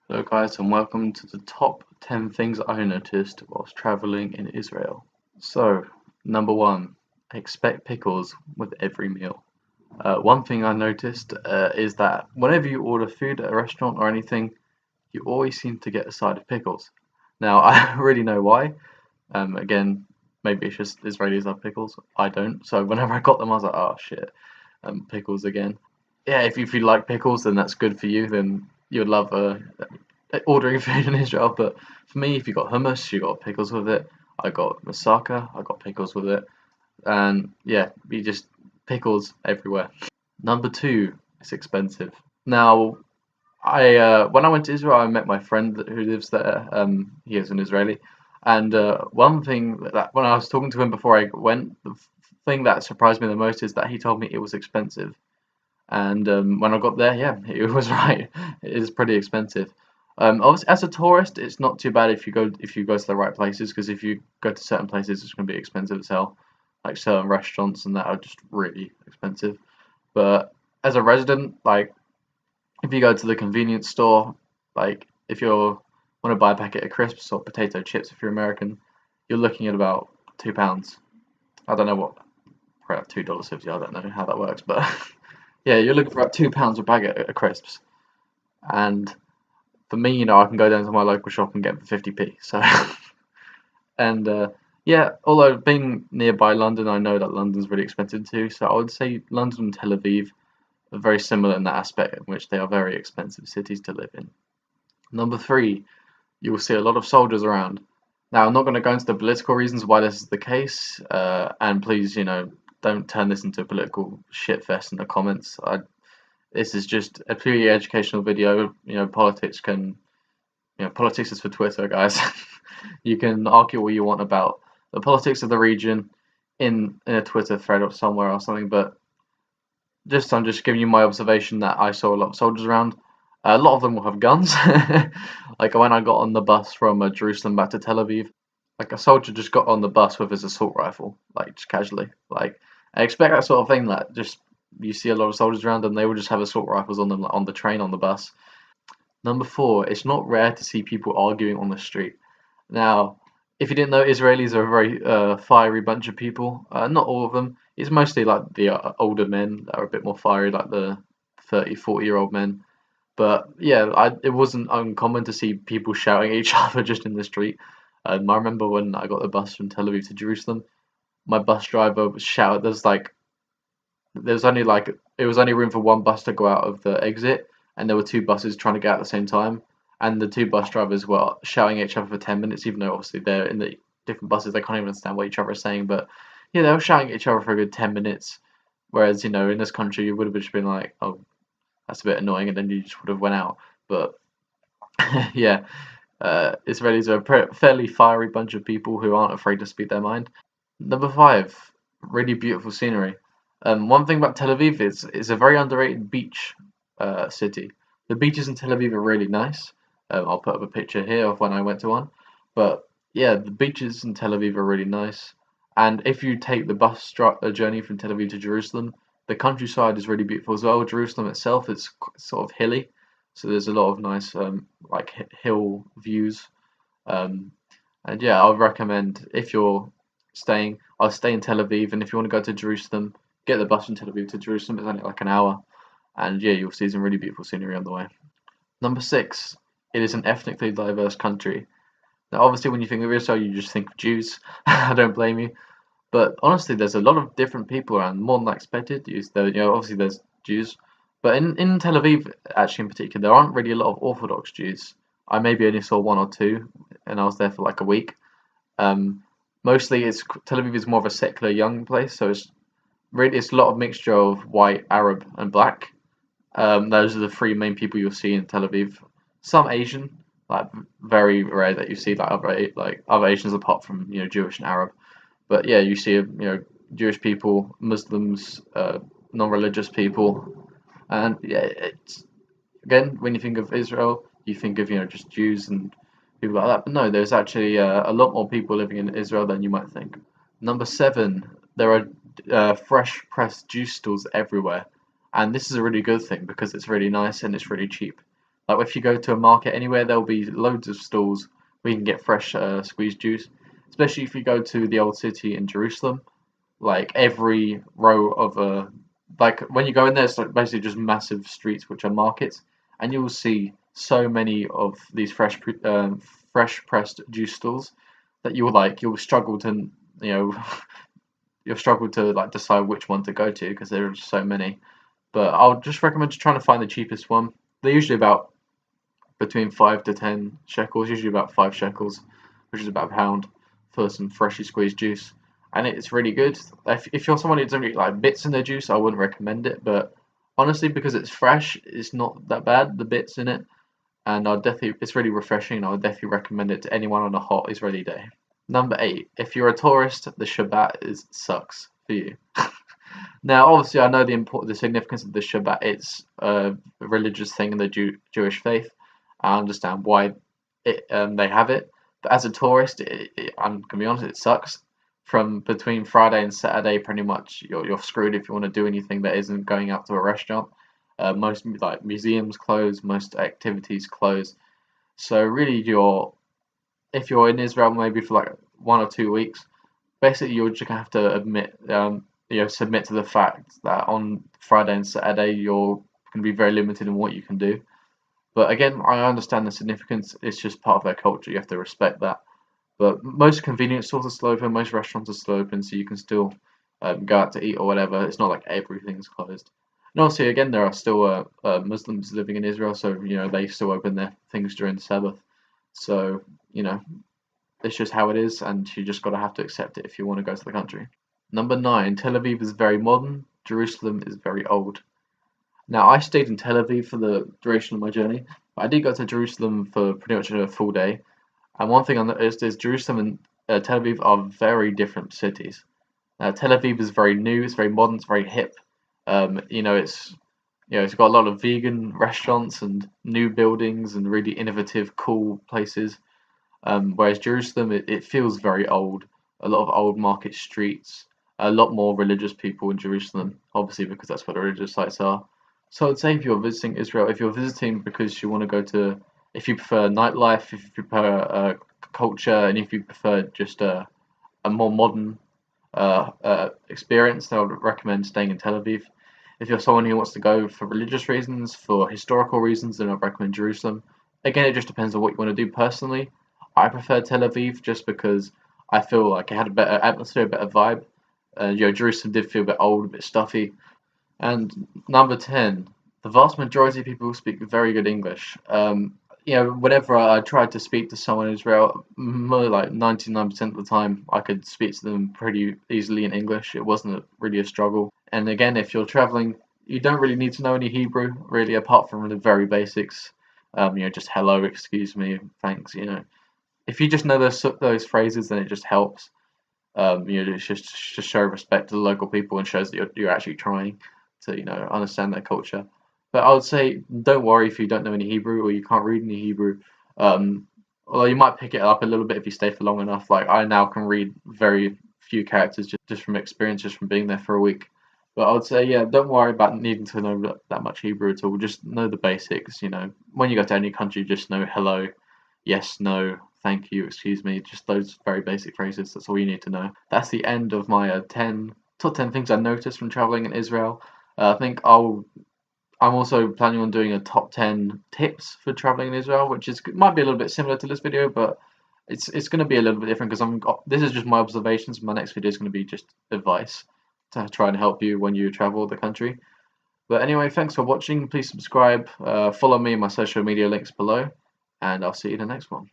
Hello guys and welcome to the top 10 things I noticed whilst travelling in Israel. So, number one, expect pickles with every meal. One thing I noticed is that whenever you order food at a restaurant or anything, you always seem to get a side of pickles. Now, I don't really know why. Again, maybe it's just Israelis love pickles. I don't. So whenever I got them, I was like, oh shit, pickles again. Yeah, if you like pickles, then that's good for you. Then you'd love ordering food in Israel. But for me, if you got hummus, you got pickles with it. I got moussaka, I got pickles with it, and yeah, you just pickles everywhere. Number two, it's expensive. Now, I when I went to Israel, I met my friend who lives there. He is an Israeli, and one thing that when I was talking to him before I went, the thing that surprised me the most is that he told me it was expensive. And when I got there, yeah, he was right. It is pretty expensive. Obviously, as a tourist, it's not too bad if you go to the right places because if you go to certain places, it's going to be expensive as hell. Like certain restaurants and that are just really expensive. But as a resident, like if you go to the convenience store, like if you want to buy a packet of crisps or potato chips, if you're American, you're looking at about £2. I don't know what probably $2.50. I don't know how that works, but yeah, you're looking for about £2 a packet of crisps. And for me, I can go down to my local shop and get 50p. So, and yeah, although being nearby London, I know that London's really expensive too. So I would say London and Tel Aviv are very similar in that aspect, in which they are very expensive cities to live in. Number three, you will see a lot of soldiers around. Now, I'm not going to go into the political reasons why this is the case, and please, don't turn this into a political shitfest in the comments. This is just a purely educational video. Politics is for Twitter, guys. You can argue what you want about the politics of the region in a Twitter thread or somewhere or something, but I'm just giving you my observation that I saw a lot of soldiers around. A lot of them will have guns. Like when I got on the bus from Jerusalem back to Tel Aviv, like a soldier just got on the bus with his assault rifle, like just casually. Like I expect that sort of thing. That just you see a lot of soldiers around, and they will just have assault rifles on them, like, on the train, on the bus. Number four, it's not rare to see people arguing on the street. Now, if you didn't know, Israelis are a very fiery bunch of people. Not all of them. It's mostly like the older men that are a bit more fiery, like the 30, 40-year-old men. But yeah, it wasn't uncommon to see people shouting at each other just in the street. I remember when I got the bus from Tel Aviv to Jerusalem, my bus driver was shouting. There's only like it was only room for one bus to go out of the exit, and there were two buses trying to get out at the same time, and the two bus drivers were shouting at each other for 10 minutes, even though obviously they're in the different buses, they can't even understand what each other is saying. But yeah, they were shouting at each other for a good 10 minutes. Whereas in this country you would have just been like, oh, that's a bit annoying, and then you just would have went out. But yeah, Israelis are a fairly fiery bunch of people who aren't afraid to speak their mind. Number five, really beautiful scenery. One thing about Tel Aviv is it's a very underrated beach city. The beaches in Tel Aviv are really nice. I'll put up a picture here of when I went to one. But yeah, the beaches in Tel Aviv are really nice. And if you take the journey from Tel Aviv to Jerusalem, the countryside is really beautiful as well. Jerusalem itself is sort of hilly, so there's a lot of nice like hill views. Um, and yeah, I would recommend if you're staying, I'll stay in Tel Aviv, and if you want to go to Jerusalem, get the bus from Tel Aviv to Jerusalem. It's only like an hour, and yeah, you'll see some really beautiful scenery on the way. Number six, it is an ethnically diverse country. Now, obviously, when you think of Israel, you just think of Jews. I don't blame you, but honestly, there's a lot of different people around, more than I expected. Obviously, there's Jews, but in Tel Aviv, actually in particular, there aren't really a lot of Orthodox Jews. I maybe only saw one or two, and I was there for like a week. Um, Mostly, it's Tel Aviv is more of a secular young place, so it's a lot of mixture of white, Arab, and black. Those are the three main people you'll see in Tel Aviv. Some Asian, like very rare that you see like other Asians apart from Jewish and Arab. But yeah, you see Jewish people, Muslims, non-religious people, and yeah, it's again when you think of Israel, you think of just Jews and people like that. But no, there's actually a lot more people living in Israel than you might think. Number seven, there are fresh pressed juice stalls everywhere, and this is a really good thing because it's really nice and it's really cheap. Like if you go to a market anywhere, there'll be loads of stalls where you can get fresh squeezed juice. Especially if you go to the old city in Jerusalem, like every row of like when you go in there, it's like basically just massive streets which are markets, and you will see so many of these fresh pressed juice stalls that you'll struggle to you know you'll struggle to like decide which one to go to because there are just so many. But I'll just recommend just trying to find the cheapest one. They're usually about between 5 to 10 shekels, usually about 5 shekels, which is about a pound, for some freshly squeezed juice. And it's really good. If you're someone who doesn't really like bits in their juice, I wouldn't recommend it. But honestly, because it's fresh, it's not that bad, the bits in it. And it's really refreshing. And I would definitely recommend it to anyone on a hot Israeli day. Number 8, if you're a tourist, the Shabbat sucks for you. Now, obviously, I know the significance of the Shabbat. It's a religious thing in the Jewish faith. I understand why they have it, but as a tourist, I'm gonna be honest, it sucks. From between Friday and Saturday, pretty much you're screwed if you want to do anything that isn't going out to a restaurant. Most like museums close, most activities close. So really, if you're in Israel maybe for like 1 or 2 weeks, basically you're just gonna have to submit to the fact that on Friday and Saturday you're gonna be very limited in what you can do. But again, I understand the significance. It's just part of their culture. You have to respect that. But most convenience stores are still open. Most restaurants are still open, so you can still go out to eat or whatever. It's not like everything's closed. And also, again, there are still Muslims living in Israel, so they still open their things during the Sabbath. So it's just how it is, and you just gotta have to accept it if you want to go to the country. Number 9, Tel Aviv is very modern. Jerusalem is very old. Now, I stayed in Tel Aviv for the duration of my journey, but I did go to Jerusalem for pretty much a full day. And one thing I noticed is Jerusalem and Tel Aviv are very different cities. Tel Aviv is very new, it's very modern, it's very hip. It's got a lot of vegan restaurants and new buildings and really innovative, cool places. Whereas Jerusalem, it feels very old. A lot of old market streets, a lot more religious people in Jerusalem, obviously because that's where the religious sites are. So I'd say if you're visiting Israel, if you're visiting because you want to go to, if you prefer nightlife, if you prefer culture, and if you prefer just a more modern experience, I would recommend staying in Tel Aviv. If you're someone who wants to go for religious reasons, for historical reasons, then I'd recommend Jerusalem. Again, it just depends on what you want to do personally. I prefer Tel Aviv just because I feel like it had a better atmosphere, a better vibe. Jerusalem did feel a bit old, a bit stuffy. And number 10, the vast majority of people speak very good English. Whenever I tried to speak to someone in Israel, more like 99% of the time, I could speak to them pretty easily in English. It wasn't really a struggle. And again, if you're traveling, you don't really need to know any Hebrew, really, apart from the very basics. Just hello, excuse me, thanks. If you just know those phrases, then it just helps. It's just show respect to the local people and shows that you're actually trying to understand their culture. But I would say don't worry if you don't know any Hebrew or you can't read any Hebrew. Although you might pick it up a little bit if you stay for long enough. Like I now can read very few characters just from experience, just from being there for a week. But I would say, yeah, don't worry about needing to know that much Hebrew at all. Just know the basics. When you go to any country, just know hello, yes, no, thank you, excuse me. Just those very basic phrases. That's all you need to know. That's the end of my top 10 things I noticed from traveling in Israel. I think I'm also planning on doing a top 10 tips for traveling in Israel, which might be a little bit similar to this video, but it's going to be a little bit different because this is just my observations. My next video is going to be just advice to try and help you when you travel the country. But anyway, thanks for watching. Please subscribe, follow me in my social media links below, and I'll see you in the next one.